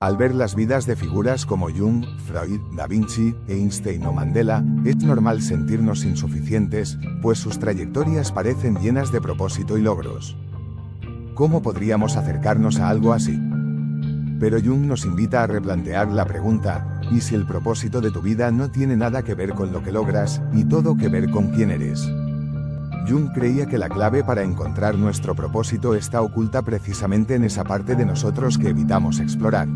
Al ver las vidas de figuras como Jung, Freud, Da Vinci, Einstein o Mandela, es normal sentirnos insuficientes, pues sus trayectorias parecen llenas de propósito y logros. ¿Cómo podríamos acercarnos a algo así? Pero Jung nos invita a replantear la pregunta, ¿y si el propósito de tu vida no tiene nada que ver con lo que logras, y todo que ver con quién eres? Jung creía que la clave para encontrar nuestro propósito está oculta precisamente en esa parte de nosotros que evitamos explorar.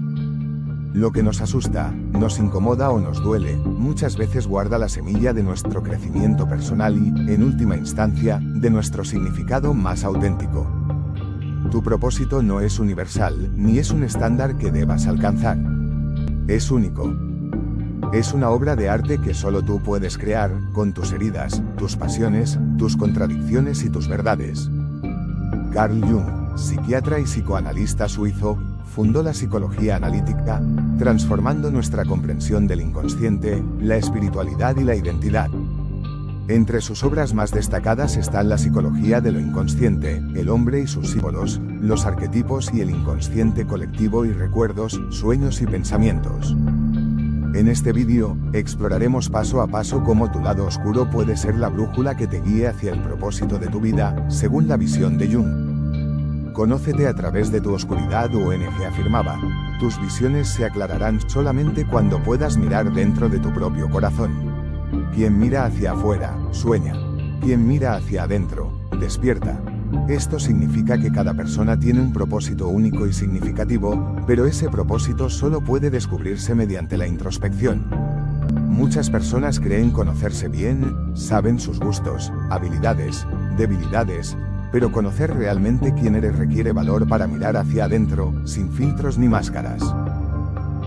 Lo que nos asusta, nos incomoda o nos duele, muchas veces guarda la semilla de nuestro crecimiento personal y, en última instancia, de nuestro significado más auténtico. Tu propósito no es universal, ni es un estándar que debas alcanzar. Es único. Es una obra de arte que solo tú puedes crear, con tus heridas, tus pasiones, tus contradicciones y tus verdades. Carl Jung, psiquiatra y psicoanalista suizo, fundó la psicología analítica, transformando nuestra comprensión del inconsciente, la espiritualidad y la identidad. Entre sus obras más destacadas están la psicología de lo inconsciente, el hombre y sus símbolos, los arquetipos y el inconsciente colectivo y recuerdos, sueños y pensamientos. En este vídeo, exploraremos paso a paso cómo tu lado oscuro puede ser la brújula que te guíe hacia el propósito de tu vida, según la visión de Jung. Conócete a través de tu oscuridad. ONG afirmaba, tus visiones se aclararán solamente cuando puedas mirar dentro de tu propio corazón. Quien mira hacia afuera, sueña. Quien mira hacia adentro, despierta. Esto significa que cada persona tiene un propósito único y significativo, pero ese propósito solo puede descubrirse mediante la introspección. Muchas personas creen conocerse bien, saben sus gustos, habilidades, debilidades, pero conocer realmente quién eres requiere valor para mirar hacia adentro, sin filtros ni máscaras.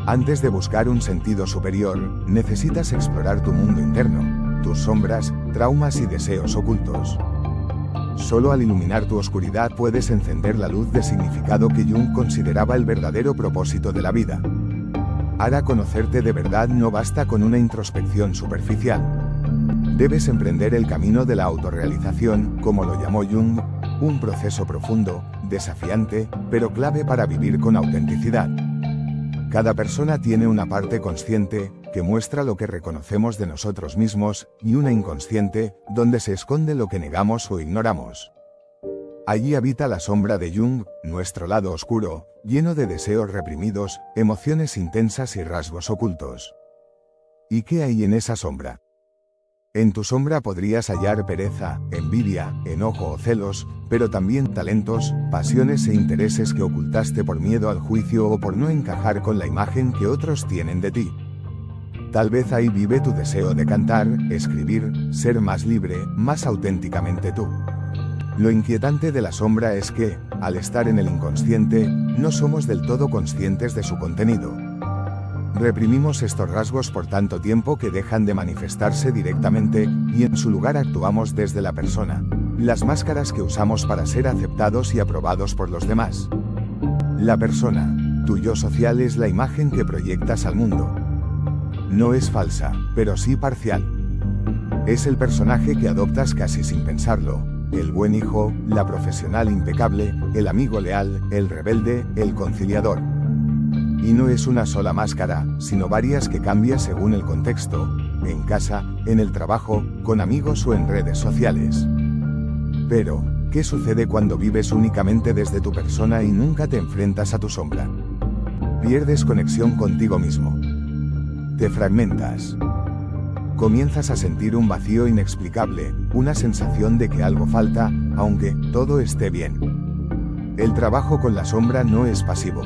Antes de buscar un sentido superior, necesitas explorar tu mundo interno, tus sombras, traumas y deseos ocultos. Solo al iluminar tu oscuridad puedes encender la luz de significado que Jung consideraba el verdadero propósito de la vida. Para conocerte de verdad no basta con una introspección superficial. Debes emprender el camino de la autorrealización, como lo llamó Jung, un proceso profundo, desafiante, pero clave para vivir con autenticidad. Cada persona tiene una parte consciente, que muestra lo que reconocemos de nosotros mismos, y una inconsciente, donde se esconde lo que negamos o ignoramos. Allí habita la sombra de Jung, nuestro lado oscuro, lleno de deseos reprimidos, emociones intensas y rasgos ocultos. ¿Y qué hay en esa sombra? En tu sombra podrías hallar pereza, envidia, enojo o celos, pero también talentos, pasiones e intereses que ocultaste por miedo al juicio o por no encajar con la imagen que otros tienen de ti. Tal vez ahí vive tu deseo de cantar, escribir, ser más libre, más auténticamente tú. Lo inquietante de la sombra es que, al estar en el inconsciente, no somos del todo conscientes de su contenido. Reprimimos estos rasgos por tanto tiempo que dejan de manifestarse directamente, y en su lugar actuamos desde la persona, las máscaras que usamos para ser aceptados y aprobados por los demás. La persona, tu yo social, es la imagen que proyectas al mundo. No es falsa, pero sí parcial. Es el personaje que adoptas casi sin pensarlo, el buen hijo, la profesional impecable, el amigo leal, el rebelde, el conciliador. Y no es una sola máscara, sino varias que cambian según el contexto, en casa, en el trabajo, con amigos o en redes sociales. Pero, ¿qué sucede cuando vives únicamente desde tu persona y nunca te enfrentas a tu sombra? Pierdes conexión contigo mismo. Te fragmentas. Comienzas a sentir un vacío inexplicable, una sensación de que algo falta, aunque todo esté bien. El trabajo con la sombra no es pasivo.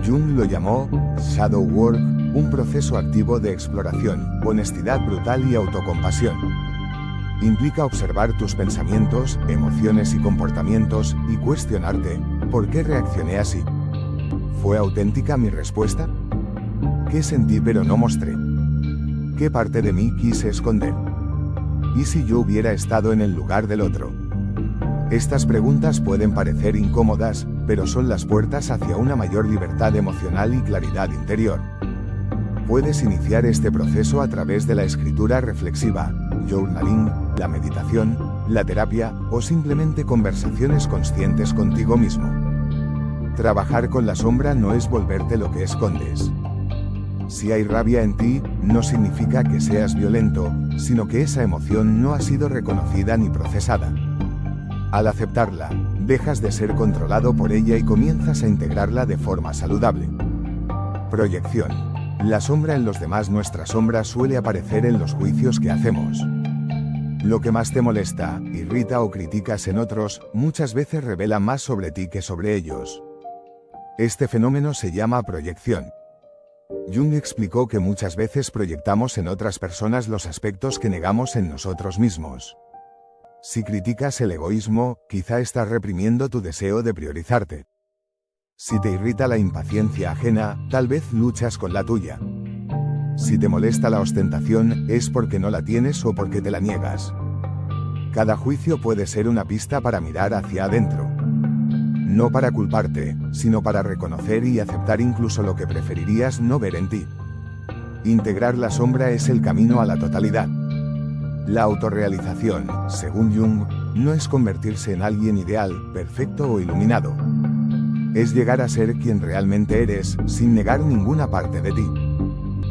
Jung lo llamó shadow work, un proceso activo de exploración, honestidad brutal y autocompasión. Implica observar tus pensamientos, emociones y comportamientos, y cuestionarte, ¿por qué reaccioné así? ¿Fue auténtica mi respuesta? ¿Qué sentí pero no mostré? ¿Qué parte de mí quise esconder? ¿Y si yo hubiera estado en el lugar del otro? Estas preguntas pueden parecer incómodas, pero son las puertas hacia una mayor libertad emocional y claridad interior. Puedes iniciar este proceso a través de la escritura reflexiva, journaling, la meditación, la terapia, o simplemente conversaciones conscientes contigo mismo. Trabajar con la sombra no es volverte lo que escondes. Si hay rabia en ti, no significa que seas violento, sino que esa emoción no ha sido reconocida ni procesada. Al aceptarla, dejas de ser controlado por ella y comienzas a integrarla de forma saludable. Proyección. La sombra en los demás. Nuestra sombra suele aparecer en los juicios que hacemos. Lo que más te molesta, irrita o criticas en otros, muchas veces revela más sobre ti que sobre ellos. Este fenómeno se llama proyección. Jung explicó que muchas veces proyectamos en otras personas los aspectos que negamos en nosotros mismos. Si criticas el egoísmo, quizá estás reprimiendo tu deseo de priorizarte. Si te irrita la impaciencia ajena, tal vez luchas con la tuya. Si te molesta la ostentación, es porque no la tienes o porque te la niegas. Cada juicio puede ser una pista para mirar hacia adentro. No para culparte, sino para reconocer y aceptar incluso lo que preferirías no ver en ti. Integrar la sombra es el camino a la totalidad. La autorrealización, según Jung, no es convertirse en alguien ideal, perfecto o iluminado. Es llegar a ser quien realmente eres, sin negar ninguna parte de ti.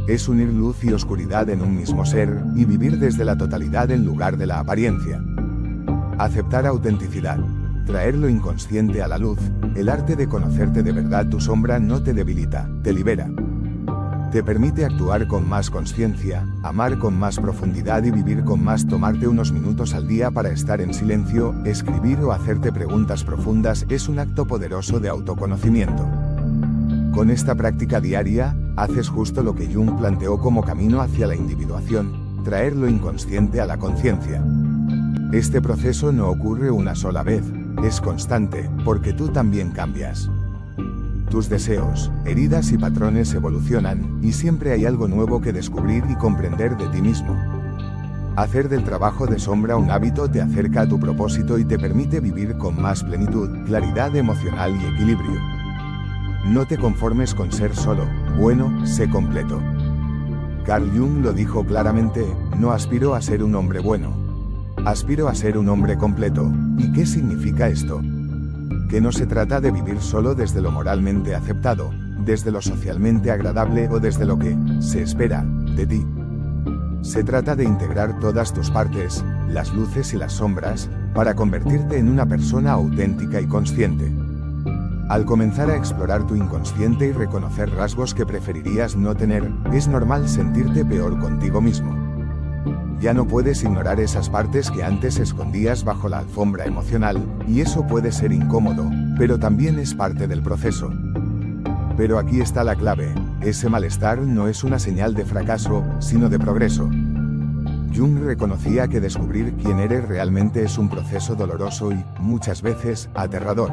Es unir luz y oscuridad en un mismo ser, y vivir desde la totalidad en lugar de la apariencia. Aceptar autenticidad. Traer lo inconsciente a la luz, el arte de conocerte de verdad. Tu sombra no te debilita, te libera. Te permite actuar con más conciencia, amar con más profundidad y vivir con más. Tomarte unos minutos al día para estar en silencio, escribir o hacerte preguntas profundas es un acto poderoso de autoconocimiento. Con esta práctica diaria, haces justo lo que Jung planteó como camino hacia la individuación, traer lo inconsciente a la conciencia. Este proceso no ocurre una sola vez, es constante, porque tú también cambias. Tus deseos, heridas y patrones evolucionan, y siempre hay algo nuevo que descubrir y comprender de ti mismo. Hacer del trabajo de sombra un hábito te acerca a tu propósito y te permite vivir con más plenitud, claridad emocional y equilibrio. No te conformes con ser solo bueno, sé completo. Carl Jung lo dijo claramente: no aspiro a ser un hombre bueno. Aspiro a ser un hombre completo. ¿Y qué significa esto? Que no se trata de vivir solo desde lo moralmente aceptado, desde lo socialmente agradable o desde lo que se espera de ti. Se trata de integrar todas tus partes, las luces y las sombras, para convertirte en una persona auténtica y consciente. Al comenzar a explorar tu inconsciente y reconocer rasgos que preferirías no tener, es normal sentirte peor contigo mismo. Ya no puedes ignorar esas partes que antes escondías bajo la alfombra emocional, y eso puede ser incómodo, pero también es parte del proceso. Pero aquí está la clave: ese malestar no es una señal de fracaso, sino de progreso. Jung reconocía que descubrir quién eres realmente es un proceso doloroso y, muchas veces, aterrador.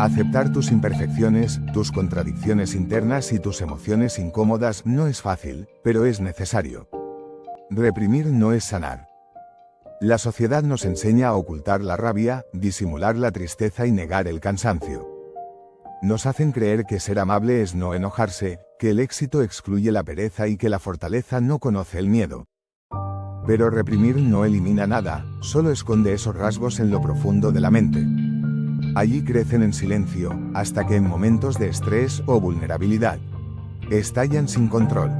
Aceptar tus imperfecciones, tus contradicciones internas y tus emociones incómodas no es fácil, pero es necesario. Reprimir no es sanar. La sociedad nos enseña a ocultar la rabia, disimular la tristeza y negar el cansancio. Nos hacen creer que ser amable es no enojarse, que el éxito excluye la pereza y que la fortaleza no conoce el miedo. Pero reprimir no elimina nada, solo esconde esos rasgos en lo profundo de la mente. Allí crecen en silencio, hasta que en momentos de estrés o vulnerabilidad estallan sin control.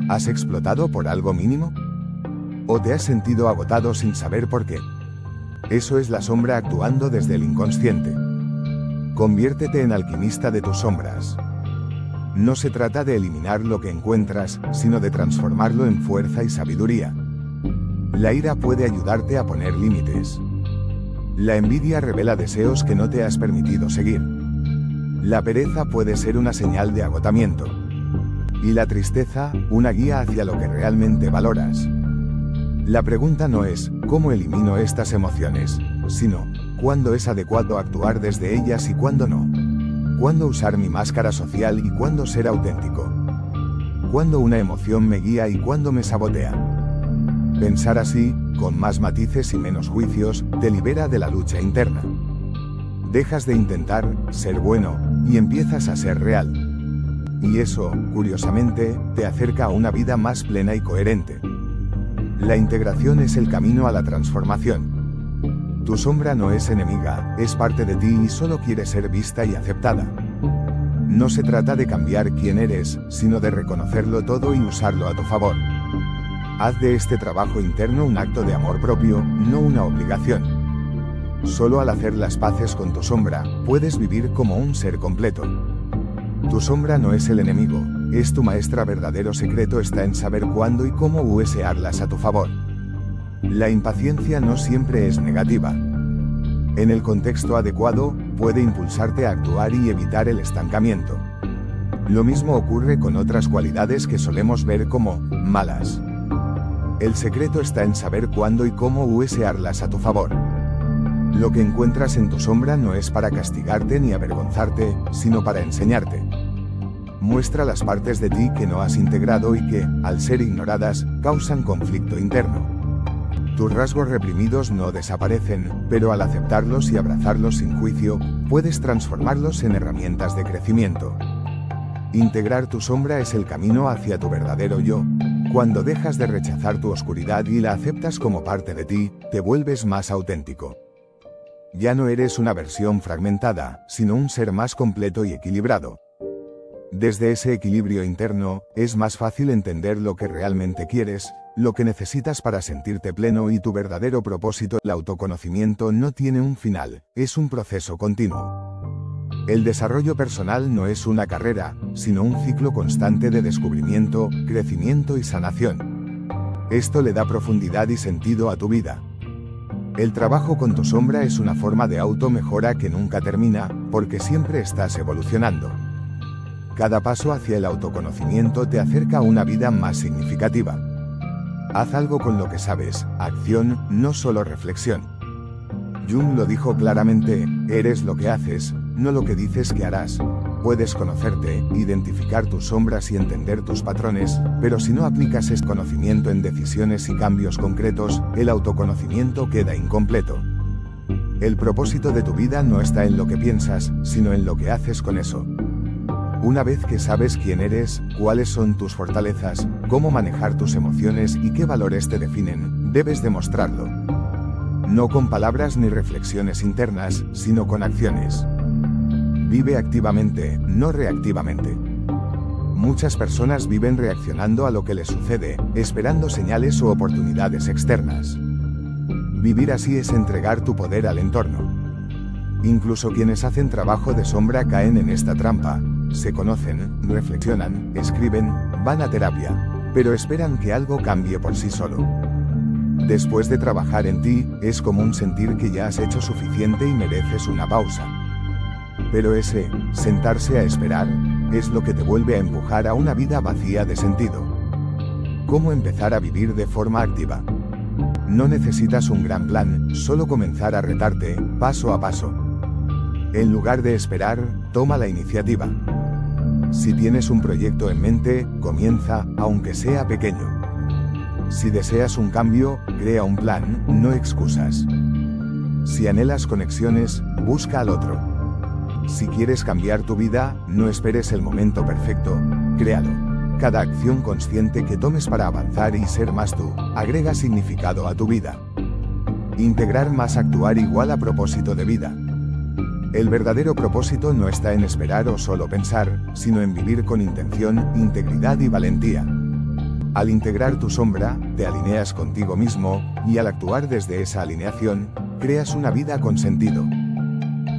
¿Has explotado por algo mínimo? ¿O te has sentido agotado sin saber por qué? Eso es la sombra actuando desde el inconsciente. Conviértete en alquimista de tus sombras. No se trata de eliminar lo que encuentras, sino de transformarlo en fuerza y sabiduría. La ira puede ayudarte a poner límites. La envidia revela deseos que no te has permitido seguir. La pereza puede ser una señal de agotamiento. Y la tristeza, una guía hacia lo que realmente valoras. La pregunta no es, ¿cómo elimino estas emociones?, sino, ¿cuándo es adecuado actuar desde ellas y cuándo no? ¿Cuándo usar mi máscara social y cuándo ser auténtico? ¿Cuándo una emoción me guía y cuándo me sabotea? Pensar así, con más matices y menos juicios, te libera de la lucha interna. Dejas de intentar ser bueno, y empiezas a ser real. Y eso, curiosamente, te acerca a una vida más plena y coherente. La integración es el camino a la transformación. Tu sombra no es enemiga, es parte de ti y solo quiere ser vista y aceptada. No se trata de cambiar quién eres, sino de reconocerlo todo y usarlo a tu favor. Haz de este trabajo interno un acto de amor propio, no una obligación. Solo al hacer las paces con tu sombra, puedes vivir como un ser completo. Tu sombra no es el enemigo, es tu maestra. Verdadero secreto está en saber cuándo y cómo usarlas a tu favor. La impaciencia no siempre es negativa. En el contexto adecuado, puede impulsarte a actuar y evitar el estancamiento. Lo mismo ocurre con otras cualidades que solemos ver como malas. El secreto está en saber cuándo y cómo usarlas a tu favor. Lo que encuentras en tu sombra no es para castigarte ni avergonzarte, sino para enseñarte. Muestra las partes de ti que no has integrado y que, al ser ignoradas, causan conflicto interno. Tus rasgos reprimidos no desaparecen, pero al aceptarlos y abrazarlos sin juicio, puedes transformarlos en herramientas de crecimiento. Integrar tu sombra es el camino hacia tu verdadero yo. Cuando dejas de rechazar tu oscuridad y la aceptas como parte de ti, te vuelves más auténtico. Ya no eres una versión fragmentada, sino un ser más completo y equilibrado. Desde ese equilibrio interno, es más fácil entender lo que realmente quieres, lo que necesitas para sentirte pleno y tu verdadero propósito. El autoconocimiento no tiene un final, es un proceso continuo. El desarrollo personal no es una carrera, sino un ciclo constante de descubrimiento, crecimiento y sanación. Esto le da profundidad y sentido a tu vida. El trabajo con tu sombra es una forma de auto-mejora que nunca termina, porque siempre estás evolucionando. Cada paso hacia el autoconocimiento te acerca a una vida más significativa. Haz algo con lo que sabes, acción, no solo reflexión. Jung lo dijo claramente, eres lo que haces, no lo que dices que harás. Puedes conocerte, identificar tus sombras y entender tus patrones, pero si no aplicas ese conocimiento en decisiones y cambios concretos, el autoconocimiento queda incompleto. El propósito de tu vida no está en lo que piensas, sino en lo que haces con eso. Una vez que sabes quién eres, cuáles son tus fortalezas, cómo manejar tus emociones y qué valores te definen, debes demostrarlo. No con palabras ni reflexiones internas, sino con acciones. Vive activamente, no reactivamente. Muchas personas viven reaccionando a lo que les sucede, esperando señales o oportunidades externas. Vivir así es entregar tu poder al entorno. Incluso quienes hacen trabajo de sombra caen en esta trampa. Se conocen, reflexionan, escriben, van a terapia, pero esperan que algo cambie por sí solo. Después de trabajar en ti, es común sentir que ya has hecho suficiente y mereces una pausa. Pero ese, sentarse a esperar, es lo que te vuelve a empujar a una vida vacía de sentido. ¿Cómo empezar a vivir de forma activa? No necesitas un gran plan, solo comenzar a retarte, paso a paso. En lugar de esperar, toma la iniciativa. Si tienes un proyecto en mente, comienza, aunque sea pequeño. Si deseas un cambio, crea un plan, no excusas. Si anhelas conexiones, busca al otro. Si quieres cambiar tu vida, no esperes el momento perfecto, créalo. Cada acción consciente que tomes para avanzar y ser más tú, agrega significado a tu vida. Integrar más actuar igual a propósito de vida. El verdadero propósito no está en esperar o solo pensar, sino en vivir con intención, integridad y valentía. Al integrar tu sombra, te alineas contigo mismo, y al actuar desde esa alineación, creas una vida con sentido.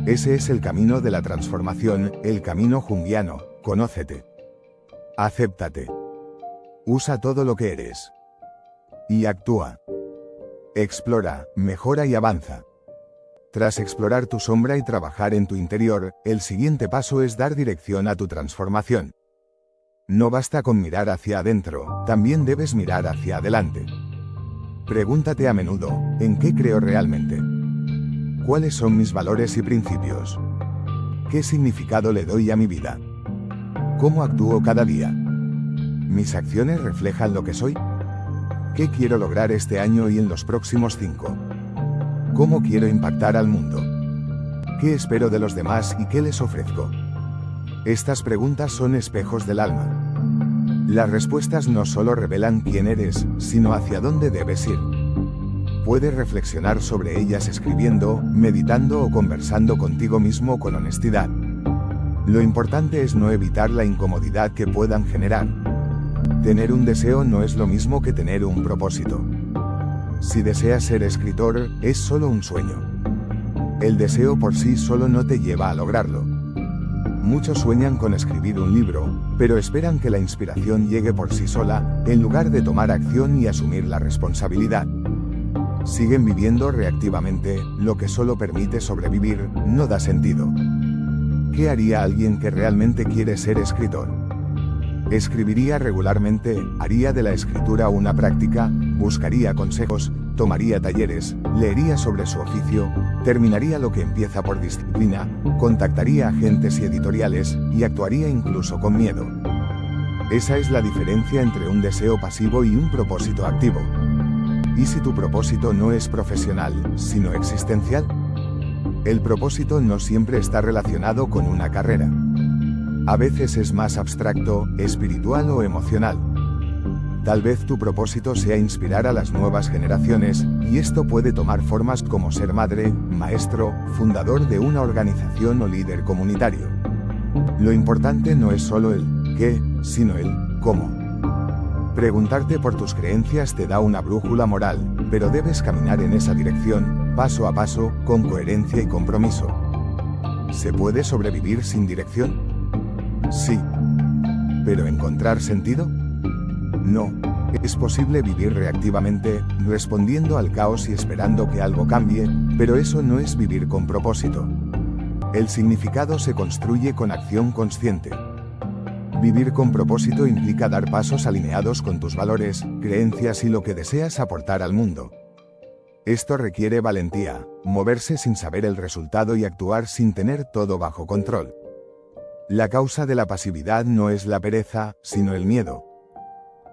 Ese es el camino de la transformación, el camino junguiano. Conócete. Acéptate. Usa todo lo que eres. Y actúa. Explora, mejora y avanza. Tras explorar tu sombra y trabajar en tu interior, el siguiente paso es dar dirección a tu transformación. No basta con mirar hacia adentro, también debes mirar hacia adelante. Pregúntate a menudo, ¿en qué creo realmente? ¿Cuáles son mis valores y principios? ¿Qué significado le doy a mi vida? ¿Cómo actúo cada día? ¿Mis acciones reflejan lo que soy? ¿Qué quiero lograr este año y en los próximos 5? ¿Cómo quiero impactar al mundo? ¿Qué espero de los demás y qué les ofrezco? Estas preguntas son espejos del alma. Las respuestas no solo revelan quién eres, sino hacia dónde debes ir. Puedes reflexionar sobre ellas escribiendo, meditando o conversando contigo mismo con honestidad. Lo importante es no evitar la incomodidad que puedan generar. Tener un deseo no es lo mismo que tener un propósito. Si deseas ser escritor, es solo un sueño. El deseo por sí solo no te lleva a lograrlo. Muchos sueñan con escribir un libro, pero esperan que la inspiración llegue por sí sola, en lugar de tomar acción y asumir la responsabilidad. Siguen viviendo reactivamente, lo que solo permite sobrevivir, no da sentido. ¿Qué haría alguien que realmente quiere ser escritor? Escribiría regularmente, haría de la escritura una práctica, buscaría consejos, tomaría talleres, leería sobre su oficio, terminaría lo que empieza por disciplina, contactaría agentes y editoriales, y actuaría incluso con miedo. Esa es la diferencia entre un deseo pasivo y un propósito activo. ¿Y si tu propósito no es profesional, sino existencial? El propósito no siempre está relacionado con una carrera. A veces es más abstracto, espiritual o emocional. Tal vez tu propósito sea inspirar a las nuevas generaciones, y esto puede tomar formas como ser madre, maestro, fundador de una organización o líder comunitario. Lo importante no es solo el qué, sino el cómo. Preguntarte por tus creencias te da una brújula moral, pero debes caminar en esa dirección, paso a paso, con coherencia y compromiso. ¿Se puede sobrevivir sin dirección? Sí. ¿Pero encontrar sentido? No. Es posible vivir reactivamente, respondiendo al caos y esperando que algo cambie, pero eso no es vivir con propósito. El significado se construye con acción consciente. Vivir con propósito implica dar pasos alineados con tus valores, creencias y lo que deseas aportar al mundo. Esto requiere valentía, moverse sin saber el resultado y actuar sin tener todo bajo control. La causa de la pasividad no es la pereza, sino el miedo.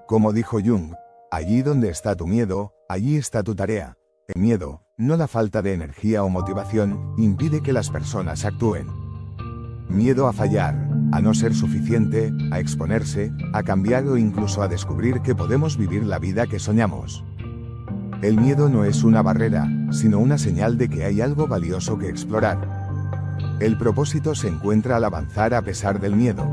Como dijo Jung, allí donde está tu miedo, allí está tu tarea. El miedo, no la falta de energía o motivación, impide que las personas actúen. Miedo a fallar, a no ser suficiente, a exponerse, a cambiar o incluso a descubrir que podemos vivir la vida que soñamos. El miedo no es una barrera, sino una señal de que hay algo valioso que explorar. El propósito se encuentra al avanzar a pesar del miedo.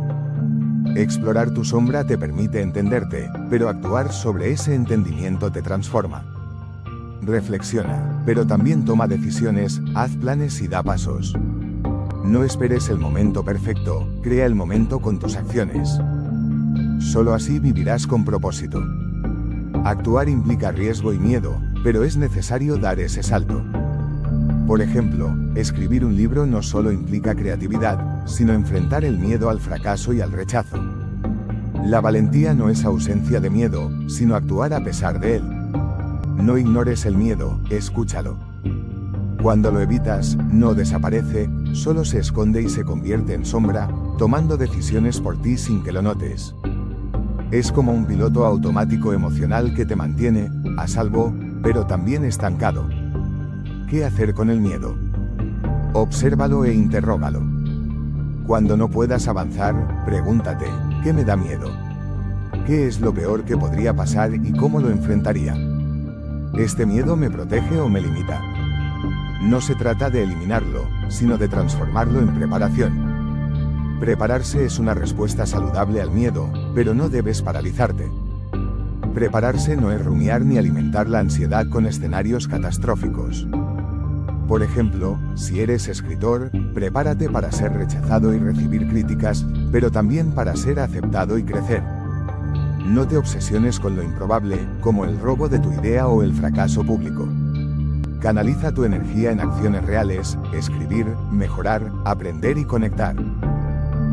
Explorar tu sombra te permite entenderte, pero actuar sobre ese entendimiento te transforma. Reflexiona, pero también toma decisiones, haz planes y da pasos. No esperes el momento perfecto, crea el momento con tus acciones. Solo así vivirás con propósito. Actuar implica riesgo y miedo, pero es necesario dar ese salto. Por ejemplo, escribir un libro no solo implica creatividad, sino enfrentar el miedo al fracaso y al rechazo. La valentía no es ausencia de miedo, sino actuar a pesar de él. No ignores el miedo, escúchalo. Cuando lo evitas, no desaparece, solo se esconde y se convierte en sombra, tomando decisiones por ti sin que lo notes. Es como un piloto automático emocional que te mantiene, a salvo, pero también estancado. ¿Qué hacer con el miedo? Obsérvalo e interrógalo. Cuando no puedas avanzar, pregúntate, ¿qué me da miedo? ¿Qué es lo peor que podría pasar y cómo lo enfrentaría? ¿Este miedo me protege o me limita? No se trata de eliminarlo, sino de transformarlo en preparación. Prepararse es una respuesta saludable al miedo, pero no debes paralizarte. Prepararse no es rumiar ni alimentar la ansiedad con escenarios catastróficos. Por ejemplo, si eres escritor, prepárate para ser rechazado y recibir críticas, pero también para ser aceptado y crecer. No te obsesiones con lo improbable, como el robo de tu idea o el fracaso público. Canaliza tu energía en acciones reales, escribir, mejorar, aprender y conectar.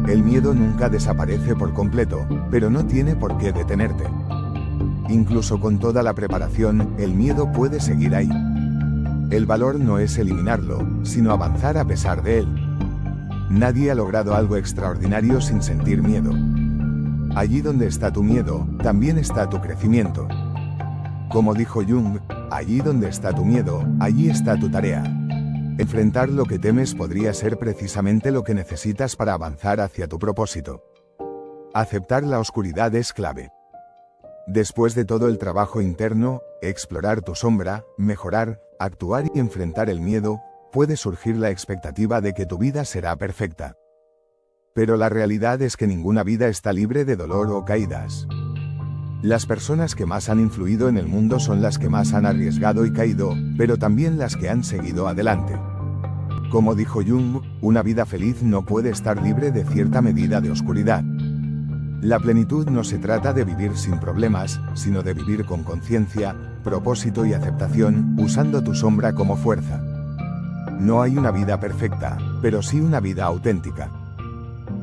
El miedo nunca desaparece por completo, pero no tiene por qué detenerte. Incluso con toda la preparación, el miedo puede seguir ahí. El valor no es eliminarlo, sino avanzar a pesar de él. Nadie ha logrado algo extraordinario sin sentir miedo. Allí donde está tu miedo, también está tu crecimiento. Como dijo Jung, allí donde está tu miedo, allí está tu tarea. Enfrentar lo que temes podría ser precisamente lo que necesitas para avanzar hacia tu propósito. Aceptar la oscuridad es clave. Después de todo el trabajo interno, explorar tu sombra, mejorar, actuar y enfrentar el miedo, puede surgir la expectativa de que tu vida será perfecta. Pero la realidad es que ninguna vida está libre de dolor o caídas. Las personas que más han influido en el mundo son las que más han arriesgado y caído, pero también las que han seguido adelante. Como dijo Jung, una vida feliz no puede estar libre de cierta medida de oscuridad. La plenitud no se trata de vivir sin problemas, sino de vivir con conciencia, propósito y aceptación, usando tu sombra como fuerza. No hay una vida perfecta, pero sí una vida auténtica.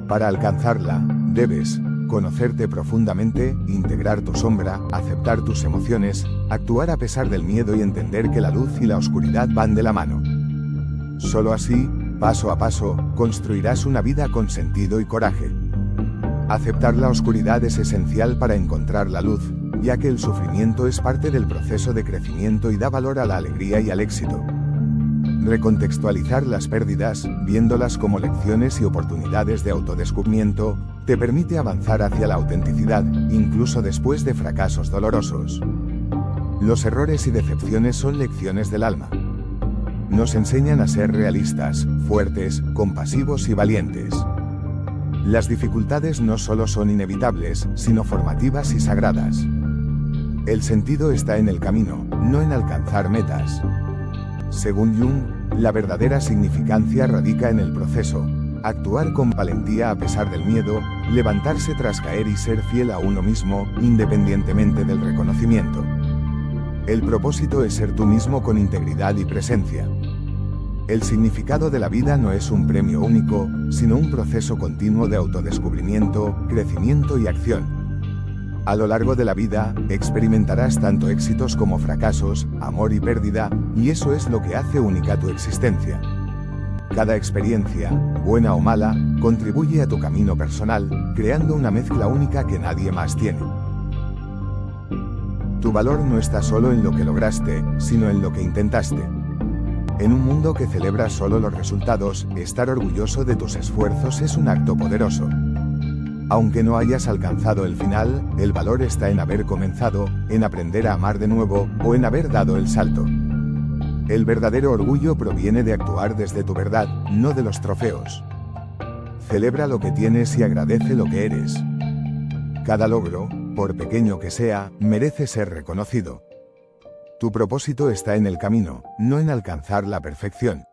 Para alcanzarla, debes conocerte profundamente, integrar tu sombra, aceptar tus emociones, actuar a pesar del miedo y entender que la luz y la oscuridad van de la mano. Solo así, paso a paso, construirás una vida con sentido y coraje. Aceptar la oscuridad es esencial para encontrar la luz, ya que el sufrimiento es parte del proceso de crecimiento y da valor a la alegría y al éxito. Recontextualizar las pérdidas, viéndolas como lecciones y oportunidades de autodescubrimiento, te permite avanzar hacia la autenticidad, incluso después de fracasos dolorosos. Los errores y decepciones son lecciones del alma. Nos enseñan a ser realistas, fuertes, compasivos y valientes. Las dificultades no solo son inevitables, sino formativas y sagradas. El sentido está en el camino, no en alcanzar metas. Según Jung, la verdadera significancia radica en el proceso, actuar con valentía a pesar del miedo, levantarse tras caer y ser fiel a uno mismo, independientemente del reconocimiento. El propósito es ser tú mismo con integridad y presencia. El significado de la vida no es un premio único, sino un proceso continuo de autodescubrimiento, crecimiento y acción. A lo largo de la vida, experimentarás tanto éxitos como fracasos, amor y pérdida, y eso es lo que hace única tu existencia. Cada experiencia, buena o mala, contribuye a tu camino personal, creando una mezcla única que nadie más tiene. Tu valor no está solo en lo que lograste, sino en lo que intentaste. En un mundo que celebra solo los resultados, estar orgulloso de tus esfuerzos es un acto poderoso. Aunque no hayas alcanzado el final, el valor está en haber comenzado, en aprender a amar de nuevo, o en haber dado el salto. El verdadero orgullo proviene de actuar desde tu verdad, no de los trofeos. Celebra lo que tienes y agradece lo que eres. Cada logro, por pequeño que sea, merece ser reconocido. Tu propósito está en el camino, no en alcanzar la perfección.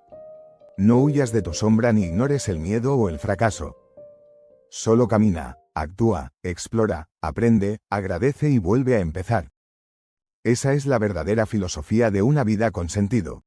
No huyas de tu sombra ni ignores el miedo o el fracaso. Solo camina, actúa, explora, aprende, agradece y vuelve a empezar. Esa es la verdadera filosofía de una vida con sentido.